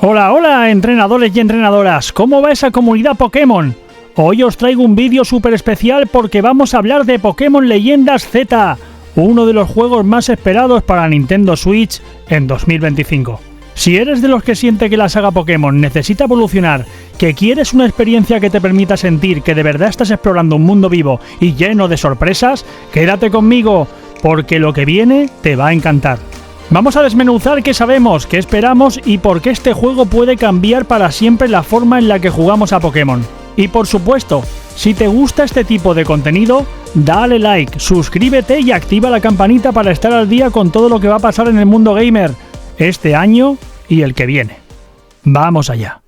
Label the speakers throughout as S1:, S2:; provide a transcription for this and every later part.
S1: Hola, hola, entrenadores y entrenadoras, ¿cómo va esa comunidad Pokémon? Hoy os traigo un vídeo súper especial porque vamos a hablar de Pokémon Leyendas Z, uno de los juegos más esperados para Nintendo Switch en 2025. Si eres de los que siente que la saga Pokémon necesita evolucionar, que quieres una experiencia que te permita sentir que de verdad estás explorando un mundo vivo y lleno de sorpresas, quédate conmigo, porque lo que viene te va a encantar. Vamos a desmenuzar qué sabemos, qué esperamos y por qué este juego puede cambiar para siempre la forma en la que jugamos a Pokémon. Y por supuesto, si te gusta este tipo de contenido, dale like, suscríbete y activa la campanita para estar al día con todo lo que va a pasar en el mundo gamer, este año y el que viene. ¡Vamos allá!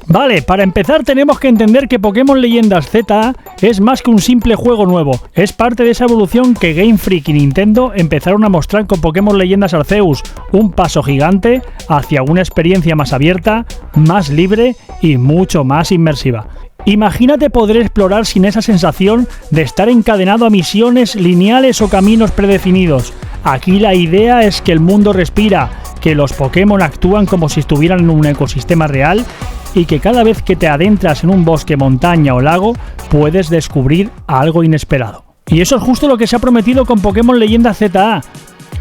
S1: Vale, para empezar tenemos que entender que Pokémon Leyendas Z es más que un simple juego nuevo, es parte de esa evolución que Game Freak y Nintendo empezaron a mostrar con Pokémon Leyendas Arceus, un paso gigante hacia una experiencia más abierta, más libre y mucho más inmersiva. Imagínate poder explorar sin esa sensación de estar encadenado a misiones lineales o caminos predefinidos. Aquí la idea es que el mundo respira, que los Pokémon actúan como si estuvieran en un ecosistema real y que cada vez que te adentras en un bosque, montaña o lago, puedes descubrir algo inesperado. Y eso es justo lo que se ha prometido con Pokémon Leyendas ZA.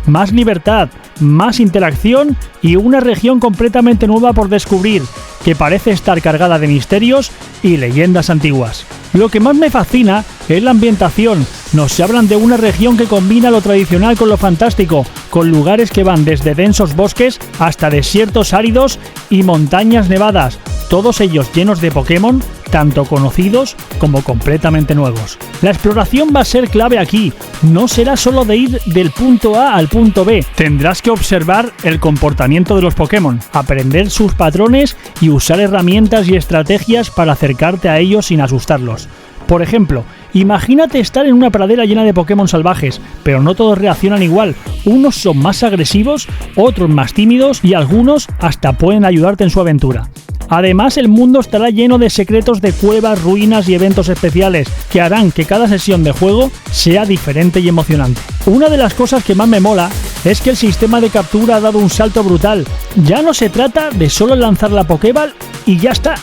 S1: Más libertad, más interacción y una región completamente nueva por descubrir, que parece estar cargada de misterios y leyendas antiguas. Lo que más me fascina es la ambientación. Nos hablan de una región que combina lo tradicional con lo fantástico, con lugares que van desde densos bosques hasta desiertos áridos y montañas nevadas, todos ellos llenos de Pokémon, tanto conocidos como completamente nuevos. La exploración va a ser clave aquí, no será solo de ir del punto A al punto B, tendrás que observar el comportamiento de los Pokémon, aprender sus patrones y usar herramientas y estrategias para acercarte a ellos sin asustarlos. Por ejemplo, imagínate estar en una pradera llena de Pokémon salvajes, pero no todos reaccionan igual. Unos son más agresivos, otros más tímidos y algunos hasta pueden ayudarte en su aventura. Además, el mundo estará lleno de secretos de cuevas, ruinas y eventos especiales que harán que cada sesión de juego sea diferente y emocionante. Una de las cosas que más me mola es que el sistema de captura ha dado un salto brutal. Ya no se trata de solo lanzar la Pokéball y ya está.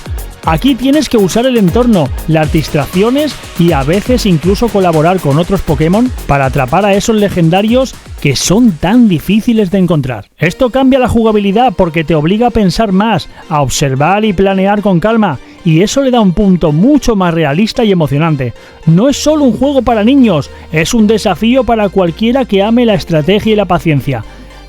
S1: Aquí tienes que usar el entorno, las distracciones y a veces incluso colaborar con otros Pokémon para atrapar a esos legendarios que son tan difíciles de encontrar. Esto cambia la jugabilidad porque te obliga a pensar más, a observar y planear con calma, y eso le da un punto mucho más realista y emocionante. No es solo un juego para niños, es un desafío para cualquiera que ame la estrategia y la paciencia.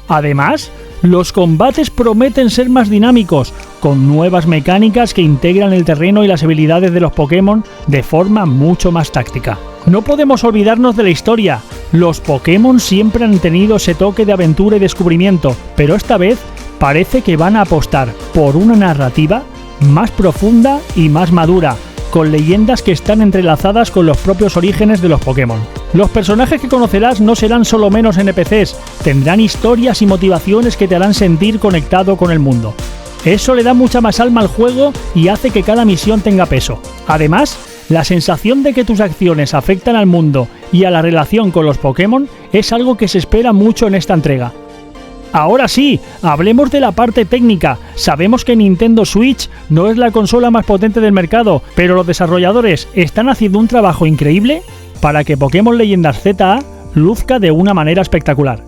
S1: Además, los combates prometen ser más dinámicos, con nuevas mecánicas que integran el terreno y las habilidades de los Pokémon de forma mucho más táctica. No podemos olvidarnos de la historia. Los Pokémon siempre han tenido ese toque de aventura y descubrimiento, pero esta vez parece que van a apostar por una narrativa más profunda y más madura, con leyendas que están entrelazadas con los propios orígenes de los Pokémon. Los personajes que conocerás no serán solo menos NPCs, tendrán historias y motivaciones que te harán sentir conectado con el mundo. Eso le da mucha más alma al juego y hace que cada misión tenga peso. Además, la sensación de que tus acciones afectan al mundo y a la relación con los Pokémon es algo que se espera mucho en esta entrega. Ahora sí, hablemos de la parte técnica. Sabemos que Nintendo Switch no es la consola más potente del mercado, pero los desarrolladores están haciendo un trabajo increíble para que Pokémon Leyendas ZA luzca de una manera espectacular.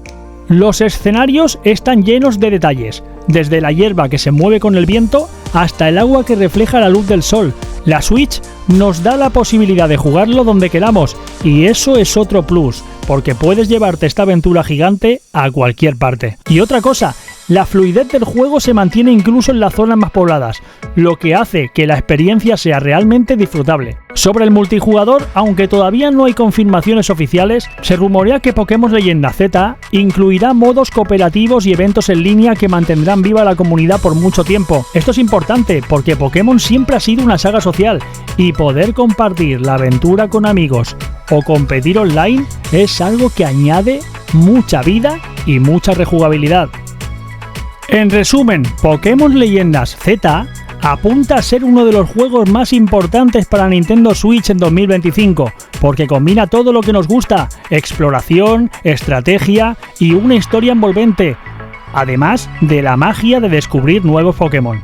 S1: Los escenarios están llenos de detalles, desde la hierba que se mueve con el viento hasta el agua que refleja la luz del sol. La Switch nos da la posibilidad de jugarlo donde queramos y eso es otro plus, porque puedes llevarte esta aventura gigante a cualquier parte. Y otra cosa, la fluidez del juego se mantiene incluso en las zonas más pobladas, lo que hace que la experiencia sea realmente disfrutable. Sobre el multijugador, aunque todavía no hay confirmaciones oficiales, se rumorea que Pokémon Leyendas Z incluirá modos cooperativos y eventos en línea que mantendrán viva la comunidad por mucho tiempo. Esto es importante porque Pokémon siempre ha sido una saga social y poder compartir la aventura con amigos o competir online es algo que añade mucha vida y mucha rejugabilidad. En resumen, Pokémon Leyendas Z apunta a ser uno de los juegos más importantes para Nintendo Switch en 2025, porque combina todo lo que nos gusta: exploración, estrategia y una historia envolvente. además de la magia de descubrir nuevos Pokémon.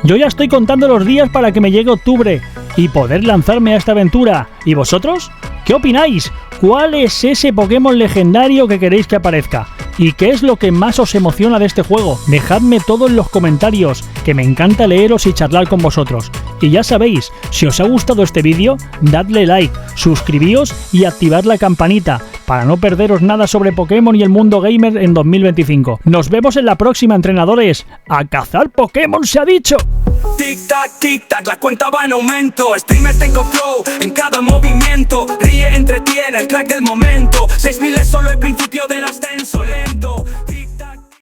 S1: Yo ya estoy contando los días para que me llegue octubre y poder lanzarme a esta aventura. ¿Y vosotros? ¿Qué opináis? ¿Cuál es ese Pokémon legendario que queréis que aparezca? ¿Y qué es lo que más os emociona de este juego? Dejadme todo en los comentarios, que me encanta leeros y charlar con vosotros. Y ya sabéis, si os ha gustado este vídeo, dadle like, suscribíos y activad la campanita para no perderos nada sobre Pokémon y el mundo gamer en 2025. Nos vemos en la próxima, entrenadores. ¡A cazar Pokémon se ha dicho!
S2: Tic tac, la cuenta va en aumento. Streamer tengo flow en cada movimiento. Ríe, entretiene, el crack del momento. 6000 es solo el principio del ascenso lento.